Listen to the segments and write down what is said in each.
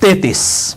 33,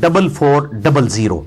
4400,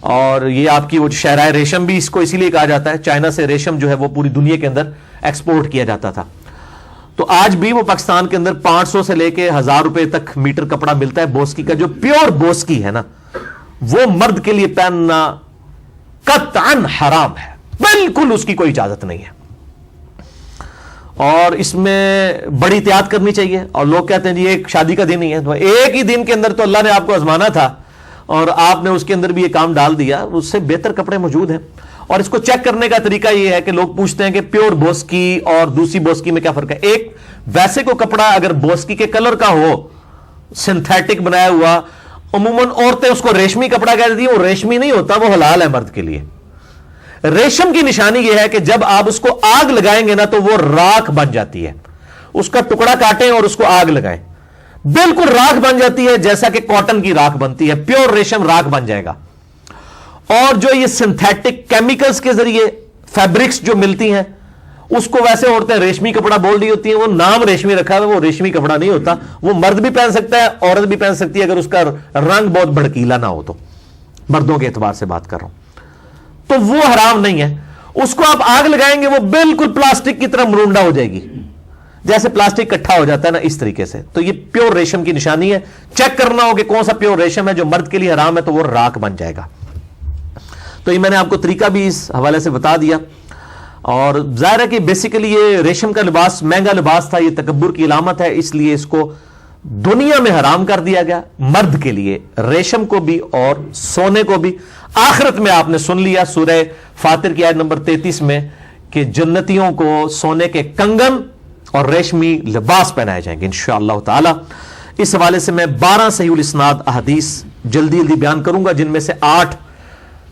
اور یہ آپ کی وہ شہرائے ریشم بھی اس کو اسی لیے کہا جاتا ہے، چائنا سے ریشم جو ہے وہ پوری دنیا کے اندر ایکسپورٹ کیا جاتا تھا. تو آج بھی وہ پاکستان کے اندر 500 سے لے کے 1000 روپے تک میٹر کپڑا ملتا ہے بوسکی کا، جو پیور بوسکی ہے نا وہ مرد کے لیے پہننا قطعاً حرام ہے، بالکل اس کی کوئی اجازت نہیں ہے، اور اس میں بڑی احتیاط کرنی چاہیے. اور لوگ کہتے ہیں جی ایک شادی کا دن ہی ہے، تو ایک ہی دن کے اندر تو اللہ نے آپ کو آزمانا تھا اور آپ نے اس کے اندر بھی یہ کام ڈال دیا. اس سے بہتر کپڑے موجود ہیں. اور اس کو چیک کرنے کا طریقہ یہ ہے کہ لوگ پوچھتے ہیں کہ پیور بوسکی اور دوسری بوسکی میں کیا فرق ہے. ایک ویسے کو کپڑا اگر بوسکی کے کلر کا ہو، سنتھیٹک بنایا ہوا، عموماً عورتیں اس کو ریشمی کپڑا کہہ دیتی ہیں، وہ ریشمی نہیں ہوتا، وہ حلال ہے مرد کے لیے. ریشم کی نشانی یہ ہے کہ جب آپ اس کو آگ لگائیں گے نا تو وہ راکھ بن جاتی ہے. اس کا ٹکڑا کاٹیں اور اس کو آگ لگائیں، بالکل راکھ بن جاتی ہے، جیسا کہ کاٹن کی راکھ بنتی ہے. پیور ریشم راکھ بن جائے گا. اور جو یہ سنتھیٹک کیمیکلز کے ذریعے فیبرکس جو ملتی ہیں، اس کو ویسے عورتیں ریشمی کپڑا بول رہی ہوتی ہیں، وہ نام ریشمی رکھا ہے، وہ ریشمی کپڑا نہیں ہوتا. وہ مرد بھی پہن سکتا ہے، عورت بھی پہن سکتی ہے، اگر اس کا رنگ بہت بھڑکیلا نہ ہو تو. مردوں کے اعتبار سے بات کر رہا ہوں، تو وہ حرام نہیں ہے. اس کو آپ آگ لگائیں گے وہ بالکل پلاسٹک کی طرح مرونڈا ہو جائے گی، جیسے پلاسٹک اکٹھا ہو جاتا ہے نا، اس طریقے سے. تو یہ پیور ریشم کی نشانی ہے. چیک کرنا ہو کہ کون سا پیور ریشم ہے. جو مرد کے لیے حرام ہے تو وہ راکھ بن جائے گا. تو یہ میں نے آپ کو طریقہ بھی اس حوالے سے بتا دیا. اور ظاہر ہے کہ بیسیکلی یہ ریشم کا لباس مہنگا لباس تھا، یہ تکبر کی علامت ہے، اس لیے اس کو دنیا میں حرام کر دیا گیا مرد کے لیے، ریشم کو بھی اور سونے کو بھی. آخرت میں آپ نے سن لیا سورہ فاطر کی آیت نمبر 33 میں کہ جنتیوں کو سونے کے کنگن اور ریشمی لباس پہنائے جائیں گے انشاءاللہ تعالی. اس حوالے سے میں 12 صحیح الاسناد احادیث جلدی جلدی بیان کروں گا، جن میں سے 8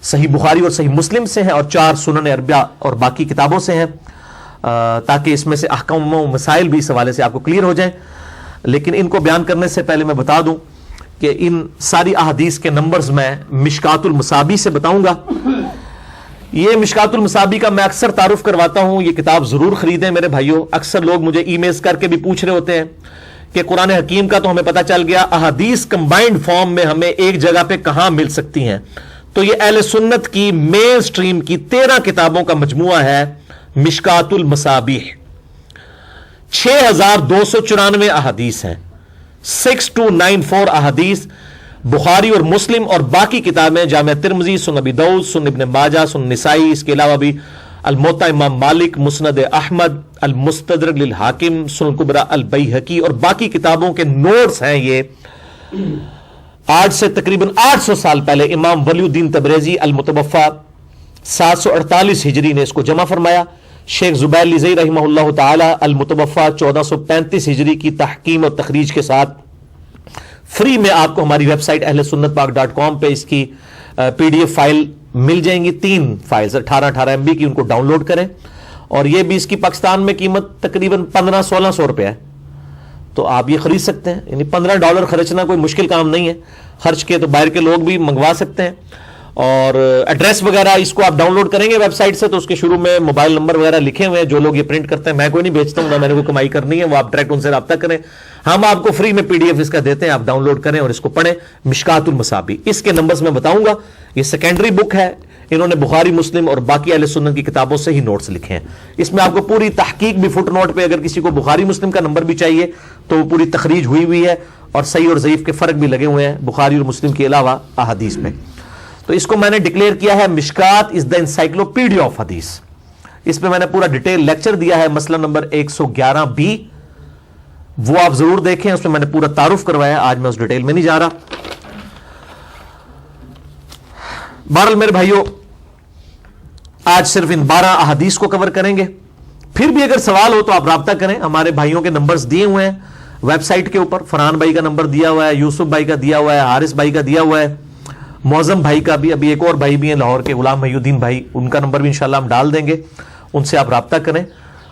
صحیح بخاری اور صحیح مسلم سے ہیں اور 4 سنن اربعہ اور باقی کتابوں سے ہیں، تاکہ اس میں سے احکام و مسائل بھی اس حوالے سے آپ کو کلیئر ہو جائیں. لیکن ان کو بیان کرنے سے پہلے میں بتا دوں کہ ان ساری احادیث کے نمبرز میں مشکات المصابی سے بتاؤں گا. یہ مشکات المصابی کا میں اکثر تعارف کرواتا ہوں، یہ کتاب ضرور خریدیں میرے بھائیوں. اکثر لوگ مجھے ای میلز کر کے بھی پوچھ رہے ہوتے ہیں کہ قرآن حکیم کا تو ہمیں پتہ چل گیا، احادیث کمبائنڈ فارم میں ہمیں ایک جگہ پہ کہاں مل سکتی ہیں. تو یہ اہل سنت کی مین سٹریم کی 13 کتابوں کا مجموعہ ہے مشکات المصابیح. 6294 احادیث ہیں، 6294 احادیث. بخاری اور مسلم اور باقی کتابیں جامع ترمذی، سنن ابی داؤد، سنن ابن ماجہ، سنن نسائی، اس کے علاوہ بھی الموطا امام مالک، مسند احمد، المستدرک للحاکم، سنن کبریٰ البیہقی اور باقی کتابوں کے نوٹس ہیں. یہ آج سے تقریباً 800 سال پہلے امام ولی الدین تبریزی المتوفا 748 ہجری نے اس کو جمع فرمایا. شیخ زبیر لیزئی رحمہ اللہ تعالی المتوفا 1435 ہجری کی تحقیم اور تخریج کے ساتھ فری میں آپ کو ہماری ویب سائٹ اہل سنت پاک.com پہ اس کی پی ڈی ایف فائل مل جائیں گی. 3 فائلز 18 MB کی، ان کو ڈاؤن لوڈ کریں. اور یہ بھی اس کی پاکستان میں قیمت تقریباً 1500-1600 روپے ہے، تو آپ یہ خرید سکتے ہیں. یعنی $15 خرچنا کوئی مشکل کام نہیں ہے. خرچ کے تو باہر کے لوگ بھی منگوا سکتے ہیں. اور ایڈریس وغیرہ اس کو آپ ڈاؤن لوڈ کریں گے ویب سائٹ سے تو اس کے شروع میں موبائل نمبر وغیرہ لکھے ہوئے ہیں. جو لوگ یہ پرنٹ کرتے ہیں، میں کوئی نہیں بیچتا ہوں، نہ میں نے کوئی کمائی کرنی ہے، وہ آپ ڈائریکٹ ان سے رابطہ کریں. ہم آپ کو فری میں پی ڈی ایف اس کا دیتے ہیں، آپ ڈاؤن لوڈ کریں اور اس کو پڑھیں. مشکات المصابی، اس کے نمبرز میں بتاؤں گا. یہ سیکنڈری بک ہے، انہوں نے بخاری مسلم اور باقی اہل سنت کی کتابوں سے ہی نوٹس لکھے ہیں. اس میں آپ کو پوری تحقیق بھی فٹ نوٹ پہ، اگر کسی کو بخاری مسلم کا نمبر بھی چاہیے تو وہ پوری تخریج ہوئی ہے اور صحیح اور ضعیف کے فرق بھی لگے ہوئے ہیں بخاری اور مسلم کے علاوہ احادیث میں. تو اس کو میں نے ڈکلیئر کیا ہے مشکات از دا انسائکلوپیڈیا آف حدیث. اس پہ میں نے پورا ڈیٹیل لیکچر دیا ہے، مسئلہ نمبر 111B، وہ آپ ضرور دیکھیں. اس میں میں نے پورا تعارف کروایا، آج میں اس ڈیٹیل میں نہیں جا رہا. بہرحال میرے بھائیوں، آج صرف ان 12 احادیث کو کور کریں گے. پھر بھی اگر سوال ہو تو آپ رابطہ کریں. ہمارے بھائیوں کے نمبرز دیے ہوئے ہیں ویب سائٹ کے اوپر. فرحان بھائی کا نمبر دیا ہوا ہے، یوسف بھائی کا دیا ہوا ہے، حارث بھائی کا دیا ہوا ہے، معظم بھائی کا بھی. ابھی ایک اور بھائی بھی ہیں لاہور کے، غلام محی الدین بھائی، ان کا نمبر بھی انشاءاللہ ہم ڈال دیں گے. ان سے آپ رابطہ کریں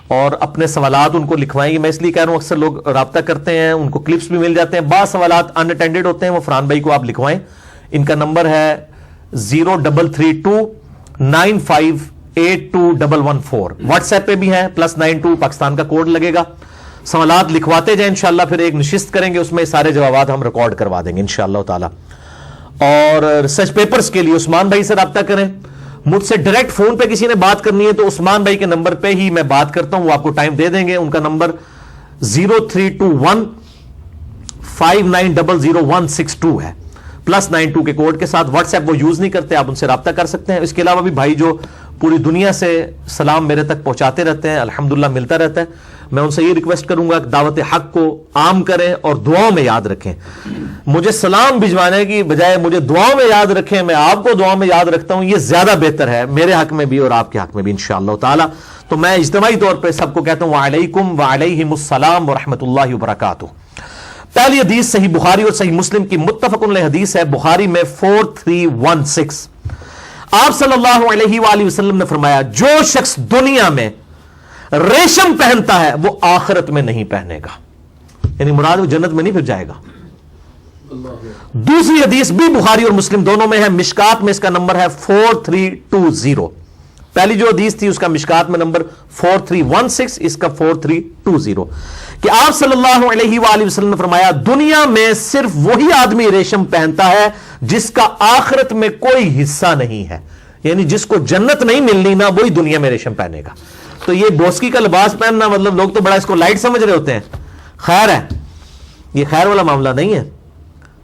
اور اپنے سوالات ان کو لکھوائیں گے. میں اس لیے کہہ رہا ہوں اکثر لوگ رابطہ کرتے ہیں، ان کو کلپس بھی مل جاتے ہیں. بعض سوالات ان اٹینڈڈ ہوتے ہیں، وہ فرحان بھائی کو آپ لکھوائیں. ان کا نمبر ہے 0332958214. واٹس ایپ پہ بھی ہیں +92 پاکستان کا کوڈ لگے گا. سوالات لکھواتے جائیں انشاءاللہ. پھر ایک نشست کریں گے، اس میں سارے جوابات ہم ریکارڈ کروا دیں گے انشاءاللہ تعالی. اور ریسرچ پیپرز کے لیے عثمان بھائی سے رابطہ کریں. مجھ سے ڈائریکٹ فون پہ کسی نے بات کرنی ہے تو عثمان بھائی کے نمبر پہ ہی میں بات کرتا ہوں, وہ آپ کو ٹائم دے دیں گے. ان کا نمبر 032159000162 ہے, +92 کے کوڈ کے ساتھ. واٹس ایپ وہ یوز نہیں کرتے, آپ ان سے رابطہ کر سکتے ہیں. اس کے علاوہ بھی بھائی جو پوری دنیا سے سلام میرے تک پہنچاتے رہتے ہیں, الحمدللہ ملتا رہتا ہے. میں ان سے یہ ریکویسٹ کروں گا کہ دعوت حق کو عام کریں اور دعاؤں میں یاد رکھیں. مجھے سلام بھجوانے کی بجائے مجھے دعاؤں میں یاد رکھیں, میں آپ کو دعاؤں میں یاد رکھتا ہوں, یہ زیادہ بہتر ہے میرے حق میں بھی اور آپ کے حق میں بھی انشاءاللہ تعالی. تو میں اجتماعی طور پہ سب کو کہتا ہوں وعلیکم وعلیہم السلام ورحمۃ اللہ وبرکاتہ. پہلی حدیث صحیح بخاری اور صحیح مسلم کی متفق علیہ حدیث ہے, بخاری میں 4316. آپ صلی اللہ علیہ وآلہ وسلم نے فرمایا, جو شخص دنیا میں ریشم پہنتا ہے وہ آخرت میں نہیں پہنے گا, یعنی مراد وہ جنت میں نہیں پھر جائے گا. دوسری حدیث بھی بخاری اور مسلم دونوں میں ہے, مشکات میں اس کا نمبر ہے 4320. پہلی جو حدیث تھی اس کا مشکات میں نمبر 4316, اس کا 4320, کہ آپ صلی اللہ علیہ وآلہ وسلم نے فرمایا, دنیا میں صرف وہی آدمی ریشم پہنتا ہے جس کا آخرت میں کوئی حصہ نہیں ہے, یعنی جس کو جنت نہیں ملنی نا وہی دنیا میں ریشم پہنے گا. تو یہ بوسکی کا لباس پہننا مطلب لوگ تو بڑا اس کو لائٹ سمجھ رہے ہوتے ہیں, خیر ہے, یہ خیر والا معاملہ نہیں ہے.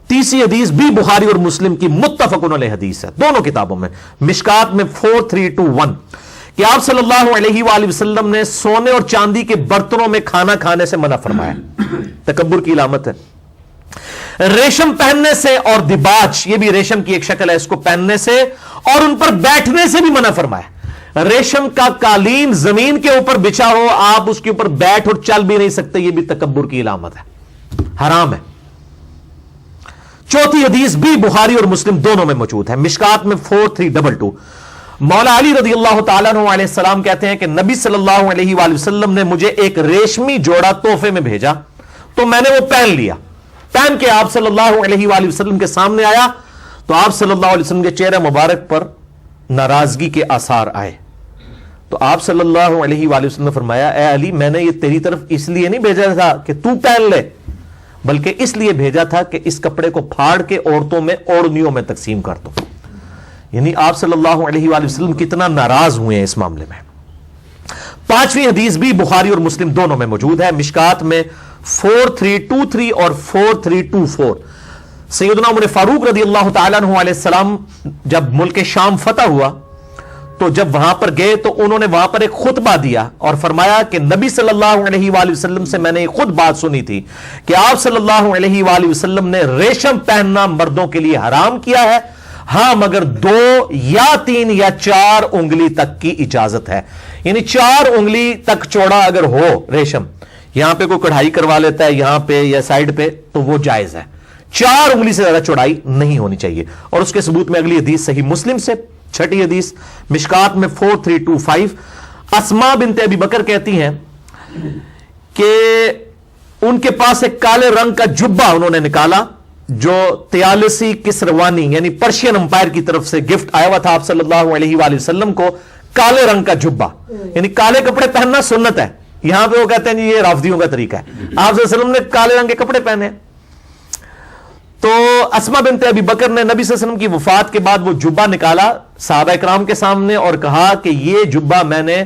تیسری حدیث بھی بخاری اور مسلم کی متفق علیہ حدیث ہے, دونوں کتابوں میں, مشکات میں 4321, کہ آپ صلی اللہ علیہ وآلہ وسلم نے سونے اور چاندی کے برتنوں میں کھانا کھانے سے منع فرمایا, تکبر کی علامت ہے. ریشم پہننے سے اور دباج, یہ بھی ریشم کی ایک شکل ہے, اس کو پہننے سے اور ان پر بیٹھنے سے بھی منع فرمایا. ریشم کا قالین زمین کے اوپر بچھا ہو, آپ اس کے اوپر بیٹھ اور چل بھی نہیں سکتے, یہ بھی تکبر کی علامت ہے, حرام ہے. چوتھی حدیث بھی بخاری اور مسلم دونوں میں موجود ہے, مشکات میں 4322. مولا علی رضی اللہ تعالیٰ عنہ علیہ السلام کہتے ہیں کہ نبی صلی اللہ علیہ وآلہ وسلم نے مجھے ایک ریشمی جوڑا تحفے میں بھیجا, تو میں نے وہ پہن لیا. پہن کے آپ صلی اللہ علیہ وآلہ وسلم کے سامنے آیا تو آپ صلی اللہ علیہ وسلم کے چہرے مبارک پر ناراضگی کے آثار آئے. تو آپ صلی اللہ علیہ وآلہ وسلم نے فرمایا, اے علی, میں نے یہ تیری طرف اس لیے نہیں بھیجا تھا کہ تو پہن لے, بلکہ اس لیے بھیجا تھا کہ اس کپڑے کو پھاڑ کے عورتوں میں اوڑھنیوں میں تقسیم کر دو. یعنی آپ صلی اللہ علیہ وآلہ وسلم کتنا ناراض ہوئے ہیں اس معاملے میں. پانچویں حدیث بھی بخاری اور مسلم دونوں میں موجود ہے, مشکات میں 4323 اور 4324. سیدنا عمر فاروق رضی اللہ تعالیٰ عنہ علیہ السلام جب ملک شام فتح ہوا تو جب وہاں پر گئے تو انہوں نے وہاں پر ایک خطبہ دیا اور فرمایا کہ نبی صلی اللہ علیہ وآلہ وسلم سے میں نے خود بات سنی تھی کہ آپ صلی اللہ علیہ وآلہ وسلم نے ریشم پہننا مردوں کے لیے حرام کیا ہے, ہاں مگر 2 یا 3 یا 4 انگلی تک کی اجازت ہے. یعنی 4 انگلی تک چوڑا اگر ہو ریشم, یہاں پہ کوئی کڑھائی کروا لیتا ہے یہاں پہ یا سائڈ پہ, تو وہ جائز ہے. 4 انگلی سے زیادہ چوڑائی نہیں ہونی چاہیے. اور اس کے ثبوت میں اگلی حدیث صحیح مسلم سے, چھٹی حدیث مشکات میں 4325. اسماء بنت ابی بکر کہتی ہیں کہ ان کے پاس ایک کالے رنگ کا جبہ انہوں نے نکالا جو تیالسی کسروانی یعنی پرشین امپائر کی طرف سے گفٹ آیا ہوا تھا آپ صلی اللہ علیہ وآلہ وسلم کو, کالے رنگ کا جبہ, یعنی کالے کپڑے پہننا سنت ہے. یہاں پہ وہ کہتے ہیں یہ رافضیوں کا طریقہ ہے, آپ صلی اللہ علیہ وسلم نے کالے رنگ کے کپڑے پہنے. تو اسماء بنت ابی بکر نے نبی صلی اللہ علیہ وسلم کی وفات کے بعد وہ جبہ نکالا صحابہ کرام کے سامنے اور کہا کہ یہ جبہ میں نے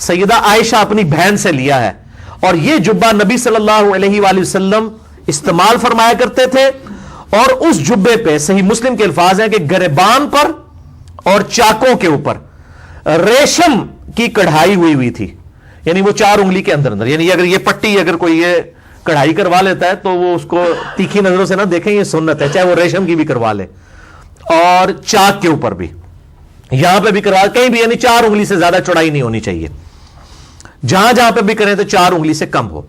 سیدہ عائشہ اپنی بہن سے لیا ہے, اور یہ جبہ نبی صلی اللہ علیہ وآلہ وسلم استعمال فرمایا کرتے تھے. اور اس جبے پہ صحیح مسلم کے الفاظ ہیں کہ گریبان پر اور چاکوں کے اوپر ریشم کی کڑھائی ہوئی تھی, یعنی وہ 4 انگلی کے اندر. یعنی اگر یہ پٹی اگر کوئی یہ کڑھائی کروا لیتا ہے تو وہ اس کو تیکھی نظروں سے نہ دیکھیں, یہ سنت ہے, چاہے وہ ریشم کی بھی کروا لے. اور چاک کے اوپر بھی, یہاں پہ بھی کروا, کہیں بھی, یعنی 4 انگلی سے زیادہ چوڑائی نہیں ہونی چاہیے. جہاں جہاں پہ بھی کریں تو 4 انگلی سے کم ہو.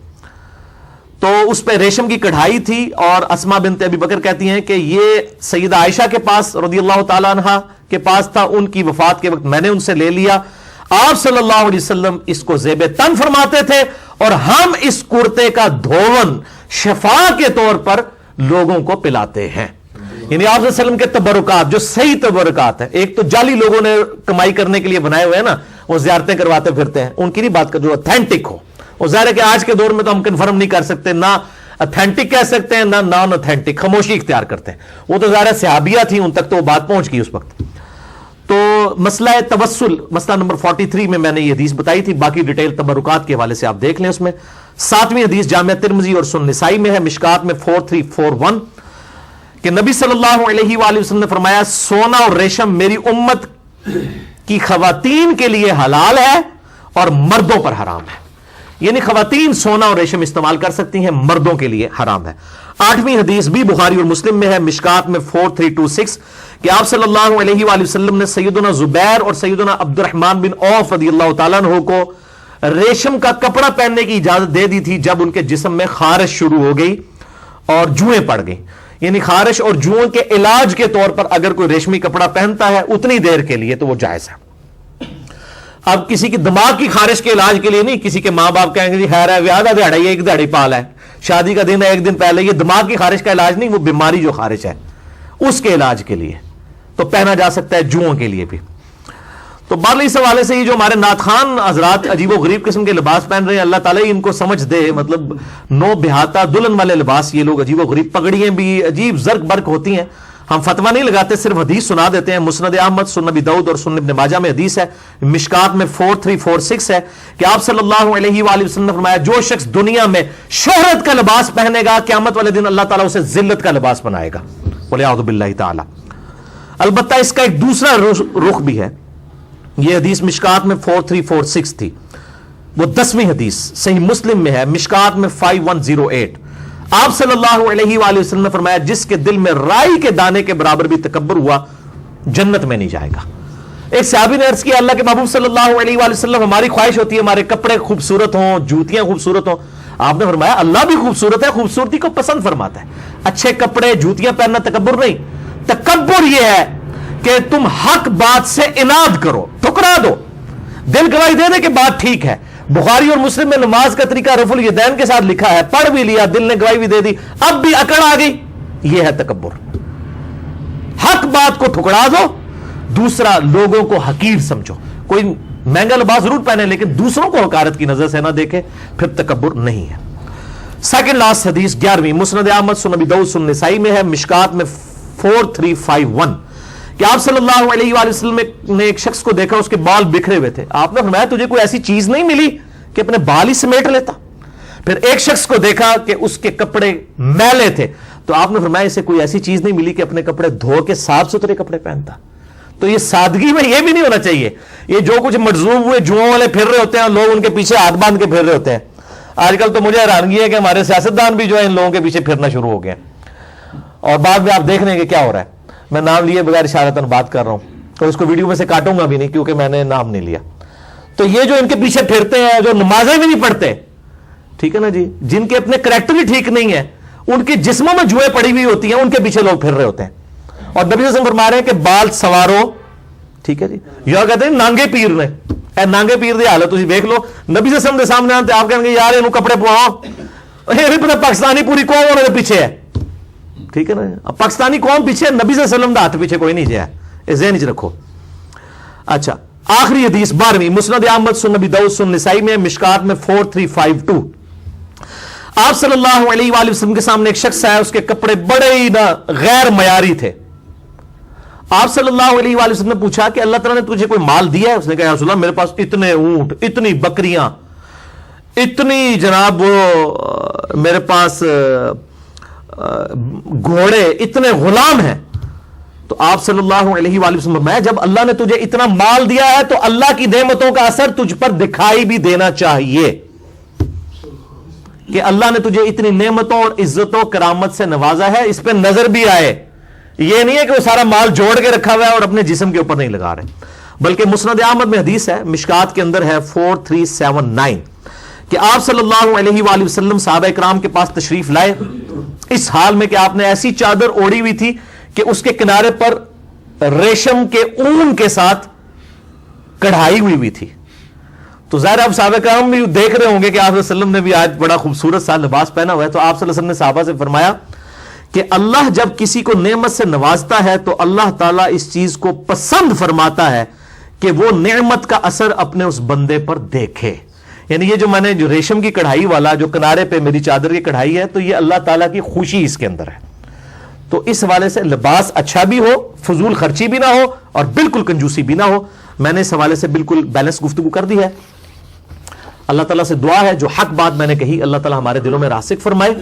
تو اس پہ ریشم کی کڑھائی تھی. اور اسماء بنت ابی بکر کہتی ہیں کہ یہ سیدہ عائشہ کے پاس رضی اللہ تعالیٰ عنہا کے پاس تھا, ان کی وفات کے وقت میں نے ان سے لے لیا. آپ صلی اللہ علیہ وسلم اس کو زیب تن فرماتے تھے, اور ہم اس کرتے کا دھون شفا کے طور پر لوگوں کو پلاتے ہیں. یعنی آپ صلی اللہ علیہ وسلم کے تبرکات جو صحیح تبرکات ہیں, ایک تو جعلی لوگوں نے کمائی کرنے کے لیے بنائے ہوئے ہیں نا, وہ زیارتیں کرواتے پھرتے ہیں, ان کی نہیں بات کر جو اتھینٹک ہو. اور ظاہر ہے کہ آج کے دور میں تو ہم کنفرم نہیں کر سکتے, نہ اتھینٹک کہہ سکتے ہیں نہ نان اتھینٹک، خاموشی اختیار کرتے ہیں. وہ تو ظاہر صحابیہ تھیں، ان تک تو وہ بات پہنچ گئی اس وقت. تو مسئلہ توسل، مسئلہ نمبر 43 میں نے یہ حدیث بتائی تھی، باقی ڈیٹیل تبرکات کے حوالے سے آپ دیکھ لیں. اس میں 7ویں حدیث جامعہ ترمذی اور سنن نسائی میں ہے، مشکات میں 4341 کہ نبی صلی اللہ علیہ وآلہ وسلم نے فرمایا سونا اور ریشم میری امت کی خواتین کے لیے حلال ہے اور مردوں پر حرام ہے. یعنی خواتین سونا اور ریشم استعمال کر سکتی ہیں، مردوں کے لیے حرام ہے. 8ویں حدیث بھی بخاری اور مسلم میں ہے، مشکات میں 4326 کہ آپ صلی اللہ علیہ وآلہ وسلم نے سیدنا زبیر اور سیدنا عبد الرحمن بن عوف رضی اللہ تعالیٰ عنہ کو ریشم کا کپڑا پہننے کی اجازت دے دی تھی جب ان کے جسم میں خارش شروع ہو گئی اور جوئیں پڑ گئی. یعنی خارش اور جوؤں کے علاج کے طور پر اگر کوئی ریشمی کپڑا پہنتا ہے اتنی دیر کے لیے تو وہ جائز ہے. اب کسی کی دماغ کی خارش کے علاج کے لیے نہیں، کسی کے ماں باپ کہیں گے جی خیر ہے ویادہ دیہڑا یہ ایک دیہڑی پال ہے، شادی کا دن ہے ایک دن پہلے، یہ دماغ کی خارش کا علاج نہیں، وہ بیماری جو خارش ہے اس کے علاج کے لیے تو پہنا جا سکتا ہے، جوؤں کے لیے بھی. تو بہرحال اس حوالے سے یہ جو ہمارے نعت خوان حضرات عجیب و غریب قسم کے لباس پہن رہے ہیں، اللہ تعالیٰ ان کو سمجھ دے، مطلب نو بہاتا دلہن والے لباس یہ لوگ عجیب و غریب، پگڑیاں بھی عجیب زرق برق ہوتی ہیں. ہم فتویٰ نہیں لگاتے، صرف حدیث سنا دیتے ہیں. مسند احمد، سنن ابی داؤد اور سنن ابن ماجہ میں حدیث ہے، مشکات میں 4346 ہے کہ آپ صلی اللہ علیہ وآلہ وسلم نے فرمایا جو شخص دنیا میں شہرت کا لباس پہنے گا قیامت والے دن اللہ تعالیٰ اسے ذلت کا لباس بنائے گا، وَلِعَوْذُ بِاللَّهِ تعالیٰ. البتہ اس کا ایک دوسرا رخ بھی ہے. یہ حدیث مشکات میں 4346 تھی، وہ 10ویں حدیث صحیح مسلم میں ہے، مشکات میں 5108. آپ صلی اللہ علیہ وآلہ وسلم نے فرمایا جس کے دل میں رائی کے دانے کے برابر بھی تکبر ہوا جنت میں نہیں جائے گا. ایک صحابی نے عرض کیا اللہ کے محبوب صلی اللہ علیہ وآلہ وسلم ہماری خواہش ہوتی ہے ہمارے کپڑے خوبصورت ہوں، جوتیاں خوبصورت ہوں. آپ نے فرمایا اللہ بھی خوبصورت ہے، خوبصورتی کو پسند فرماتا ہے. اچھے کپڑے جوتیاں پہننا تکبر نہیں. تکبر یہ ہے کہ تم حق بات سے اناد کرو، ٹھکرا دو، دل گواہی دے دے کہ بات ٹھیک ہے. بخاری اور مسلم میں نماز کا طریقہ رفع الیدین کے ساتھ لکھا ہے، پڑھ بھی لیا، دل نے گواہی بھی دے دی، اب بھی اکڑ آ گئی، یہ ہے تکبر. حق بات کو ٹھکرا دو. دوسرا لوگوں کو حقیر سمجھو. کوئی مہنگا لباس ضرور پہنے لیکن دوسروں کو حقارت کی نظر سے نہ دیکھے، پھر تکبر نہیں ہے. سیکنڈ لاسٹ حدیث 11ویں مسند احمد، سنن ابی داؤد، سنن نسائی میں ہے، مشکات میں 4351 کہ آپ صلی اللہ علیہ وآلہ وسلم نے ایک شخص کو دیکھا اس کے بال بکھرے ہوئے تھے. آپ نے فرمایا تجھے کوئی ایسی چیز نہیں ملی کہ اپنے بال ہی سمیٹ لیتا. پھر ایک شخص کو دیکھا کہ اس کے کپڑے میلے تھے تو آپ نے فرمایا اسے کوئی ایسی چیز نہیں ملی کہ اپنے کپڑے دھو کے صاف ستھرے کپڑے پہنتا. تو یہ سادگی میں یہ بھی نہیں ہونا چاہیے. یہ جو کچھ مجذوب ہوئے جوؤں والے پھر رہے ہوتے ہیں، لوگ ان کے پیچھے ہاتھ باندھ کے پھر رہے ہوتے ہیں. آج کل تو مجھے حیرانگی ہے کہ ہمارے سیاستدان بھی جو ہے ان لوگوں کے پیچھے پھرنا شروع ہو گئے اور بعد میں آپ دیکھ لیں کہ کیا ہو رہا ہے. میں نام لیے بغیر اشارتاً بات کر رہا ہوں اور اس کو ویڈیو میں سے کاٹوں گا بھی نہیں کیونکہ میں نے نام نہیں لیا. تو یہ جو ان کے پیچھے پھرتے ہیں، جو نمازیں بھی نہیں پڑھتے، ٹھیک ہے نا جی، جن کے اپنے کریکٹر ہی ٹھیک نہیں ہے، ان کے جسموں میں جوئیں پڑی ہوئی ہوتی ہیں، ان کے پیچھے لوگ پھر رہے ہوتے ہیں. اور نبی صلی اللہ علیہ وسلم فرما رہے ہیں کہ بال سوارو، ٹھیک ہے جی. یہ کہتے ہیں نانگے پیر نے، اے نانگے پیر دی حالت تسی دیکھ لو. نبی صلی اللہ علیہ وسلم کے سامنے آتے آپ کہیں گے یار انہوں کپڑے پواؤ، یہ بھی پتہ پاکستانی پوری قوم انہوں نے پیچھے ہے، ٹھیک ہے نا. اب پاکستانی قوم پیچھے، نبی صلی اللہ علیہ وسلم دا ہاتھ پیچھے کوئی نہیں جایا، یہ ذہن وچ رکھو. اچھا آخری حدیث 12ویں مسند احمد، سنن ابی داؤد، سنن نسائی میں، مشکات میں 4352 آپ صلی اللہ علیہ وآلہ وسلم کے سامنے ایک شخص آیا، اس کے کپڑے بڑے ہی نا غیر معیاری تھے. آپ صلی اللہ علیہ وآلہ وسلم نے پوچھا کہ اللہ تعالیٰ نے تجھے کوئی مال دیا ہے؟ اس نے کہا یا رسول اللہ میرے پاس اتنے اونٹ، اتنی بکریاں، اتنی جناب میرے پاس گھوڑے، اتنے غلام ہیں. تو آپ صلی اللہ علیہ وآلہ وسلم میں جب اللہ نے تجھے اتنا مال دیا ہے تو اللہ کی نعمتوں کا اثر تجھ پر دکھائی بھی دینا چاہیے کہ اللہ نے تجھے اتنی نعمتوں اور عزتوں کرامت سے نوازا ہے، اس پہ نظر بھی آئے. یہ نہیں ہے کہ وہ سارا مال جوڑ کے رکھا ہوا ہے اور اپنے جسم کے اوپر نہیں لگا رہے. بلکہ مسند احمد میں حدیث ہے، مشکات کے اندر ہے 4379 کہ آپ صلی اللہ علیہ وآلہ وسلم صحابہ اکرام کے پاس تشریف لائے اس حال میں کہ آپ نے ایسی چادر اوڑی ہوئی تھی کہ اس کے کنارے پر ریشم کے اون کے ساتھ کڑھائی ہوئی تھی. تو ظاہر آپ صحابہ کرام بھی دیکھ رہے ہوں گے کہ آپ صلی اللہ علیہ وسلم نے بھی آج بڑا خوبصورت سا لباس پہنا ہوا ہے. تو آپ صلی اللہ علیہ وسلم نے صحابہ سے فرمایا کہ اللہ جب کسی کو نعمت سے نوازتا ہے تو اللہ تعالیٰ اس چیز کو پسند فرماتا ہے کہ وہ نعمت کا اثر اپنے اس بندے پر دیکھے. یعنی یہ جو میں نے جو ریشم کی کڑھائی والا جو کنارے پہ میری چادر کی کڑھائی ہے، تو یہ اللہ تعالیٰ کی خوشی اس کے اندر ہے. تو اس حوالے سے لباس اچھا بھی ہو، فضول خرچی بھی نہ ہو، اور بالکل کنجوسی بھی نہ ہو. میں نے اس حوالے سے بالکل بیلنس گفتگو کر دی ہے. اللہ تعالیٰ سے دعا ہے جو حق بات میں نے کہی اللہ تعالیٰ ہمارے دلوں میں راسخ فرمائے.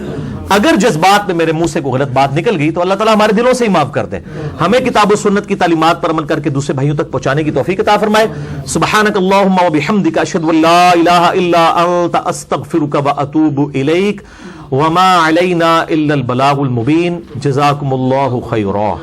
اگر جذبات میں میرے منہ سے کوئی غلط بات نکل گئی تو اللہ تعالیٰ ہمارے دلوں سے ہی معاف کر دے. ہمیں کتاب و سنت کی تعلیمات پر عمل کر کے دوسرے بھائیوں تک پہنچانے کی توفیق عطا فرمائے. سبحانک اللہم و بحمدک، اشہد ان لا الہ الا انت، استغفرک و اتوب الیک، وما علینا الا البلاغ المبین. جزاکم اللہ خیرا.